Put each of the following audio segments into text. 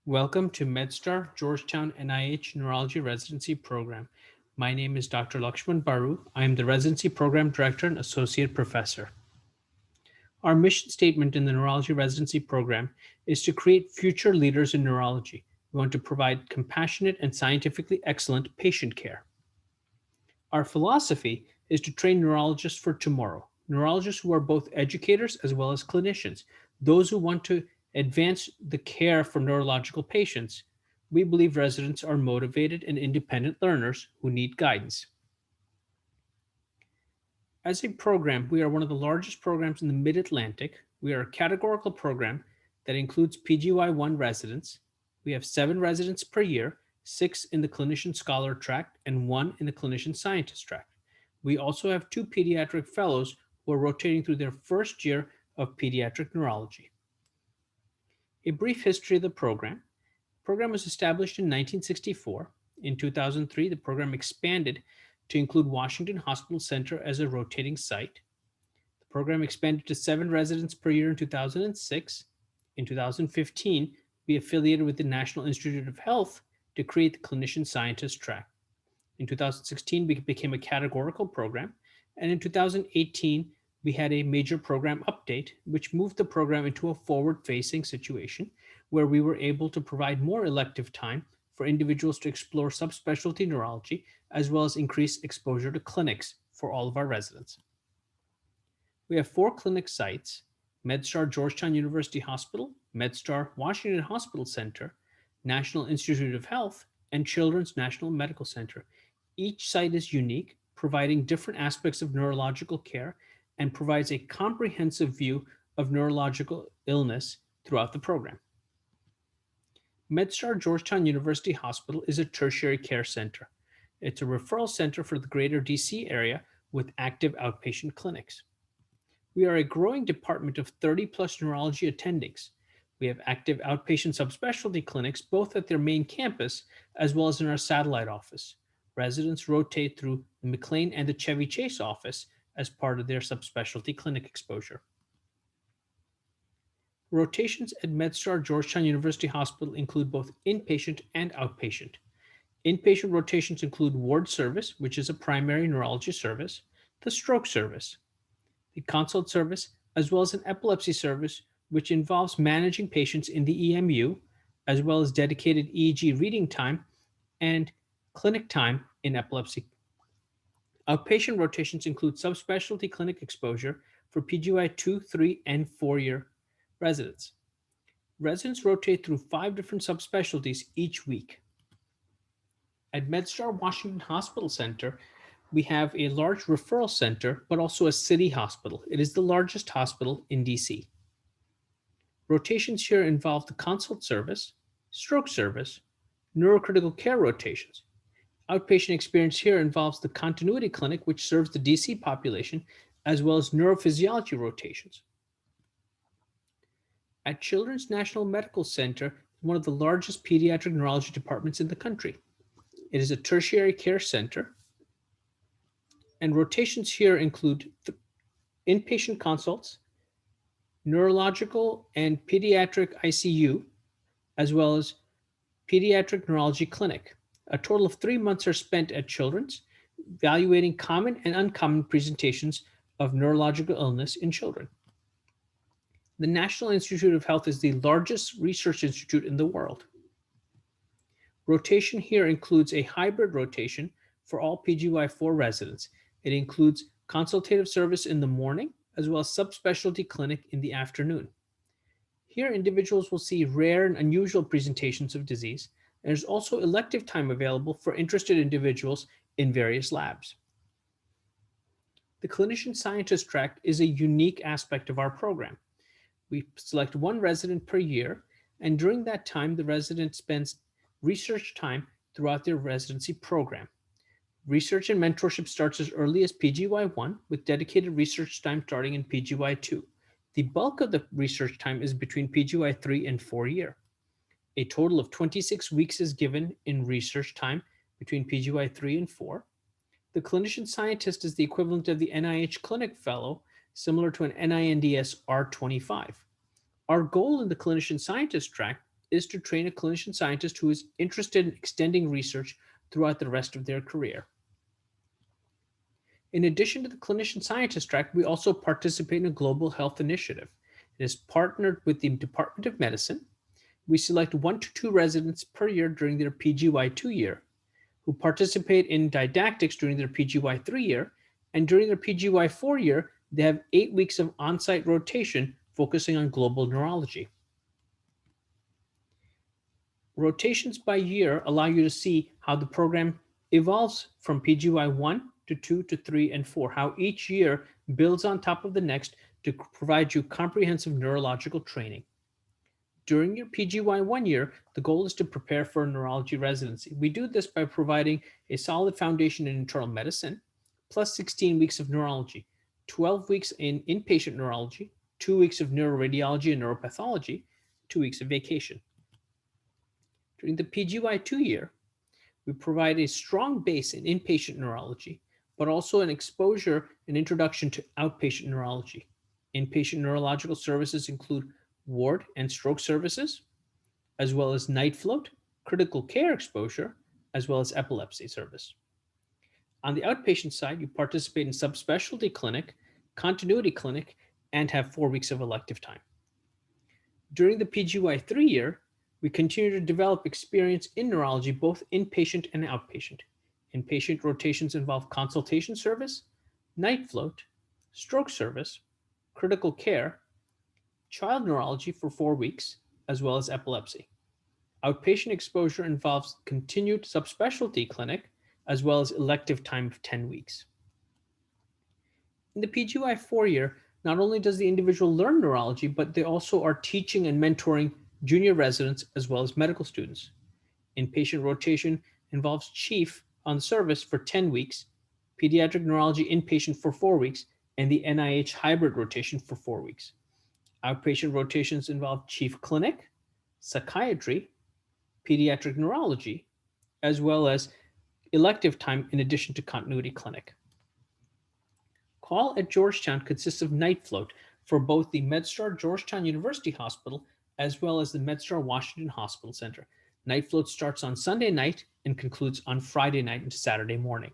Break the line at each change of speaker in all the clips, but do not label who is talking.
Welcome to MedStar Georgetown-NIH Neurology Residency Program. My name is Dr. Lakshman Baru. I am the Residency Program Director and Associate Professor. Our mission statement in the Neurology Residency Program is to create future leaders in neurology. We want to provide compassionate and scientifically excellent patient care. Our philosophy is to train neurologists for tomorrow, neurologists who are both educators as well as clinicians, those who want to advance the care for neurological patients. We believe residents are motivated and independent learners who need guidance. As a program, we are one of the largest programs in the Mid Atlantic. We are a categorical program that includes PGY1 residents. We have 7 residents per year, 6 in the clinician scholar track, and 1 in the clinician scientist track. We also have 2 pediatric fellows who are rotating through their first year of pediatric neurology. A brief history of the program. The program was established in 1964. In 2003, the program expanded to include Washington Hospital Center as a rotating site. The program expanded to 7 residents per year in 2006. In 2015, we affiliated with the National Institute of Health to create the clinician scientist track. In 2016, we became a categorical program, and in 2018, we had a major program update, which moved the program into a forward-facing situation where we were able to provide more elective time for individuals to explore subspecialty neurology, as well as increase exposure to clinics for all of our residents. We have 4 clinic sites: MedStar Georgetown University Hospital, MedStar Washington Hospital Center, National Institute of Health, and Children's National Medical Center. Each site is unique, providing different aspects of neurological care and provides a comprehensive view of neurological illness throughout the program. MedStar Georgetown University Hospital is a tertiary care center. It's a referral center for the greater DC area with active outpatient clinics. We are a growing department of 30 plus neurology attendings. We have active outpatient subspecialty clinics both at their main campus as well as in our satellite office. Residents rotate through the McLean and the Chevy Chase office as part of their subspecialty clinic exposure. Rotations at MedStar Georgetown University Hospital include both inpatient and outpatient. Inpatient rotations include ward service, which is a primary neurology service, the stroke service, the consult service, as well as an epilepsy service, which involves managing patients in the EMU, as well as dedicated EEG reading time and clinic time in epilepsy. Outpatient rotations include subspecialty clinic exposure for PGY 2, 3, and 4-year residents. Residents rotate through 5 different subspecialties each week. At MedStar Washington Hospital Center, we have a large referral center, but also a city hospital. It is the largest hospital in DC. Rotations here involve the consult service, stroke service, neurocritical care rotations. Outpatient experience here involves the continuity clinic, which serves the DC population, as well as neurophysiology rotations. At Children's National Medical Center, one of the largest pediatric neurology departments in the country. It is a tertiary care center, and rotations here include inpatient consults, neurological and pediatric ICU, as well as pediatric neurology clinic. A total of 3 months are spent at Children's, evaluating common and uncommon presentations of neurological illness in children. The National Institute of Health is the largest research institute in the world. Rotation here includes a hybrid rotation for all PGY4 residents. It includes consultative service in the morning, as well as subspecialty clinic in the afternoon. Here, individuals will see rare and unusual presentations of disease, and there's also elective time available for interested individuals in various labs. The clinician scientist track is a unique aspect of our program. We select 1 resident per year, and during that time, the resident spends research time throughout their residency program. Research and mentorship starts as early as PGY1, with dedicated research time starting in PGY2. The bulk of the research time is between PGY3 and 4 year. A total of 26 weeks is given in research time between PGY3 and 4. The clinician scientist is the equivalent of the NIH clinic fellow, similar to an NINDS R25. Our goal in the clinician scientist track is to train a clinician scientist who is interested in extending research throughout the rest of their career. In addition to the clinician scientist track, we also participate in a global health initiative. It is partnered with the Department of Medicine. We select 1 to 2 residents per year during their PGY 2 year, who participate in didactics during their PGY 3 year, and during their PGY 4 year, they have 8 weeks of on site rotation focusing on global neurology. Rotations by year allow you to see how the program evolves from PGY 1 to 2 to 3 and 4, how each year builds on top of the next to provide you comprehensive neurological training. During your PGY 1 year, the goal is to prepare for a neurology residency. We do this by providing a solid foundation in internal medicine, plus 16 weeks of neurology, 12 weeks in inpatient neurology, 2 weeks of neuroradiology and neuropathology, 2 weeks of vacation. During the PGY 2 year, we provide a strong base in inpatient neurology, but also an exposure and introduction to outpatient neurology. Inpatient neurological services include ward and stroke services, as well as night float, critical care exposure, as well as epilepsy service. On the outpatient side, you participate in subspecialty clinic, continuity clinic, and have 4 weeks of elective time. During the PGY 3 year, we continue to develop experience in neurology, both inpatient and outpatient. Inpatient rotations involve consultation service, night float, stroke service, critical care, child neurology for 4 weeks, as well as epilepsy. Outpatient exposure involves continued subspecialty clinic, as well as elective time of 10 weeks. In the PGY 4 year, not only does the individual learn neurology, but they also are teaching and mentoring junior residents as well as medical students. Inpatient rotation involves chief on service for 10 weeks, pediatric neurology inpatient for 4 weeks, and the NIH hybrid rotation for 4 weeks. Outpatient rotations involve chief clinic, psychiatry, pediatric neurology, as well as elective time in addition to continuity clinic. Call at Georgetown consists of night float for both the MedStar Georgetown University Hospital as well as the MedStar Washington Hospital Center. Night float starts on Sunday night and concludes on Friday night into Saturday morning.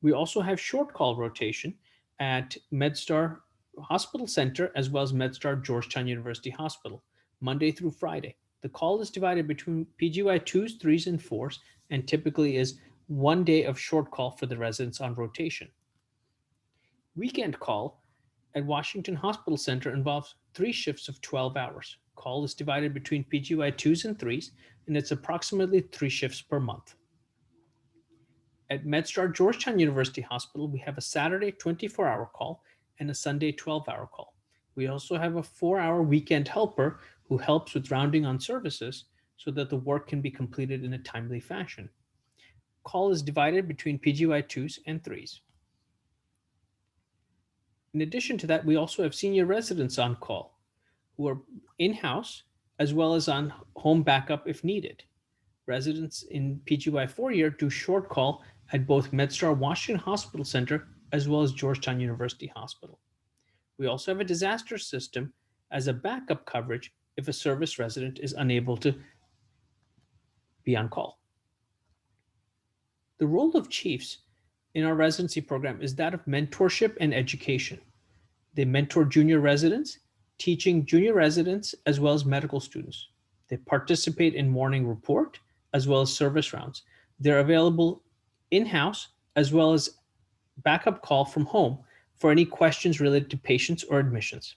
We also have short call rotation at MedStar Hospital Center as well as MedStar Georgetown University Hospital, Monday through Friday. The call is divided between PGY 2s, 3s, and 4s, and typically is 1 day of short call for the residents on rotation. Weekend call at Washington Hospital Center involves 3 shifts of 12 hours. Call is divided between PGY 2s and 3s, and it's approximately 3 shifts per month. At MedStar Georgetown University Hospital, we have a Saturday 24-hour call and a Sunday 12-hour call. We also have a 4-hour weekend helper who helps with rounding on services so that the work can be completed in a timely fashion. Call is divided between PGY 2s and 3s. In addition to that, we also have senior residents on call who are in-house as well as on home backup if needed. Residents in PGY 4-year do short call at both MedStar Washington Hospital Center as well as Georgetown University Hospital. We also have a disaster system as a backup coverage if a service resident is unable to be on call. The role of chiefs in our residency program is that of mentorship and education. They mentor junior residents, teaching junior residents as well as medical students. They participate in morning report as well as service rounds. They're available in-house as well as backup call from home for any questions related to patients or admissions.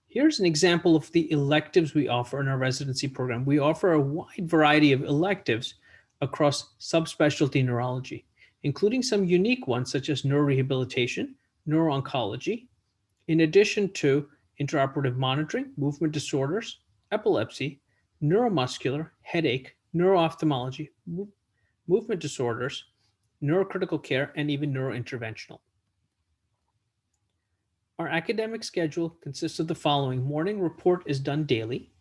Here's an example of the electives we offer in our residency program. We offer a wide variety of electives across subspecialty neurology, including some unique ones such as neurorehabilitation, neuro-oncology, in addition to intraoperative monitoring, movement disorders, epilepsy, neuromuscular, headache, neuro-ophthalmology, movement disorders, neurocritical care, and even neurointerventional. Our academic schedule consists of the following. Morning report is done daily.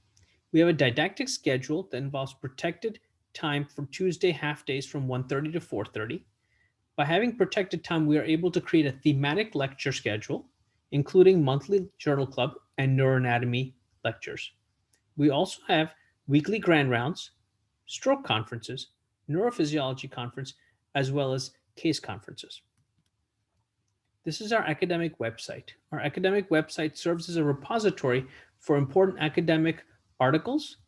We have a didactic schedule that involves protected time for Tuesday half days from 1:30 to 4:30. By having protected time, we are able to create a thematic lecture schedule, including monthly journal club and neuroanatomy lectures. We also have weekly grand rounds, stroke conferences, neurophysiology conference, as well as case conferences. This is our academic website. Our academic website serves as a repository for important academic articles,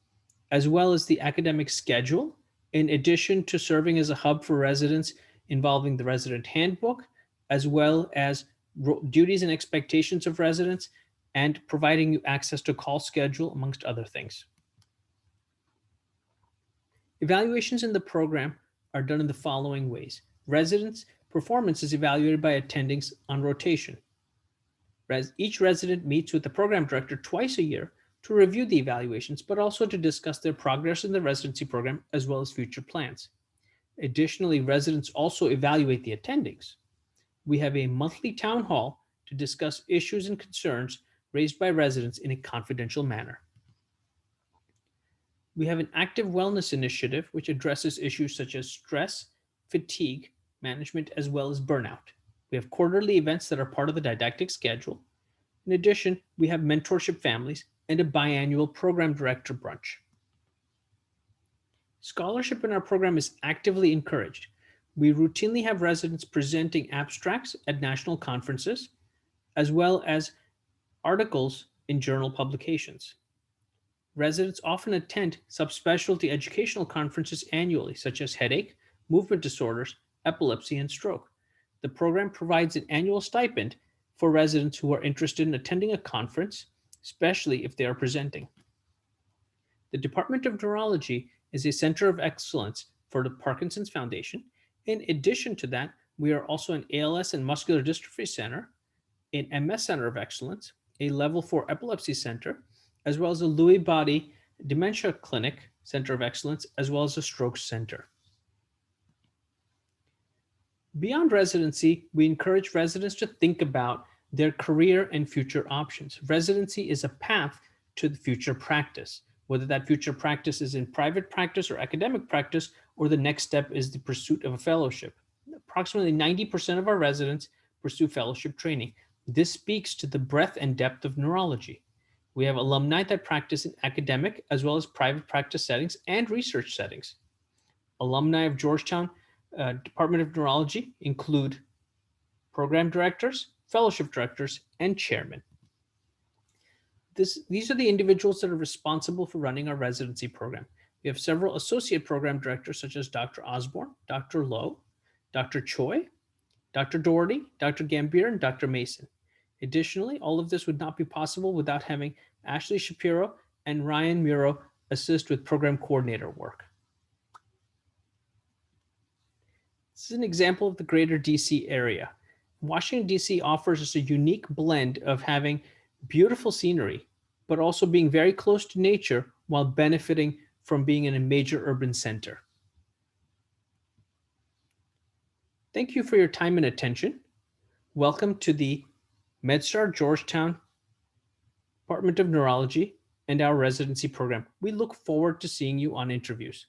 as well as the academic schedule, in addition to serving as a hub for residents involving the resident handbook, as well as duties and expectations of residents, and providing you access to call schedule, amongst other things. Evaluations in the program are done in the following ways. Residents' performance is evaluated by attendings on rotation. Each resident meets with the program director twice a year to review the evaluations, but also to discuss their progress in the residency program as well as future plans. Additionally, residents also evaluate the attendings. We have a monthly town hall to discuss issues and concerns raised by residents in a confidential manner. We have an active wellness initiative which addresses issues such as stress, fatigue management, as well as burnout. We have quarterly events that are part of the didactic schedule. In addition, we have mentorship families and a biannual program director brunch. Scholarship in our program is actively encouraged. We routinely have residents presenting abstracts at national conferences, as well as articles in journal publications. Residents often attend subspecialty educational conferences annually, such as headache, movement disorders, epilepsy, and stroke. The program provides an annual stipend for residents who are interested in attending a conference, especially if they are presenting. The Department of Neurology is a center of excellence for the Parkinson's Foundation. In addition to that, we are also an ALS and muscular dystrophy center, an MS center of excellence, a level 4 epilepsy center, as well as a Lewy body dementia clinic center of excellence, as well as a stroke center. Beyond residency, we encourage residents to think about their career and future options. Residency is a path to the future practice, whether that future practice is in private practice or academic practice, or the next step is the pursuit of a fellowship. Approximately 90% of our residents pursue fellowship training. This speaks to the breadth and depth of neurology. We have alumni that practice in academic as well as private practice settings and research settings. Alumni of Georgetown Department of Neurology include program directors, fellowship directors, and chairmen. These are the individuals that are responsible for running our residency program. We have several associate program directors such as Dr. Osborne, Dr. Lowe, Dr. Choi, Dr. Doherty, Dr. Gambier, and Dr. Mason. Additionally, all of this would not be possible without having Ashley Shapiro and Ryan Muro assist with program coordinator work. This is an example of the greater DC area. Washington, DC offers us a unique blend of having beautiful scenery, but also being very close to nature while benefiting from being in a major urban center. Thank you for your time and attention. Welcome to the MedStar Georgetown Department of Neurology and our residency program. We look forward to seeing you on interviews.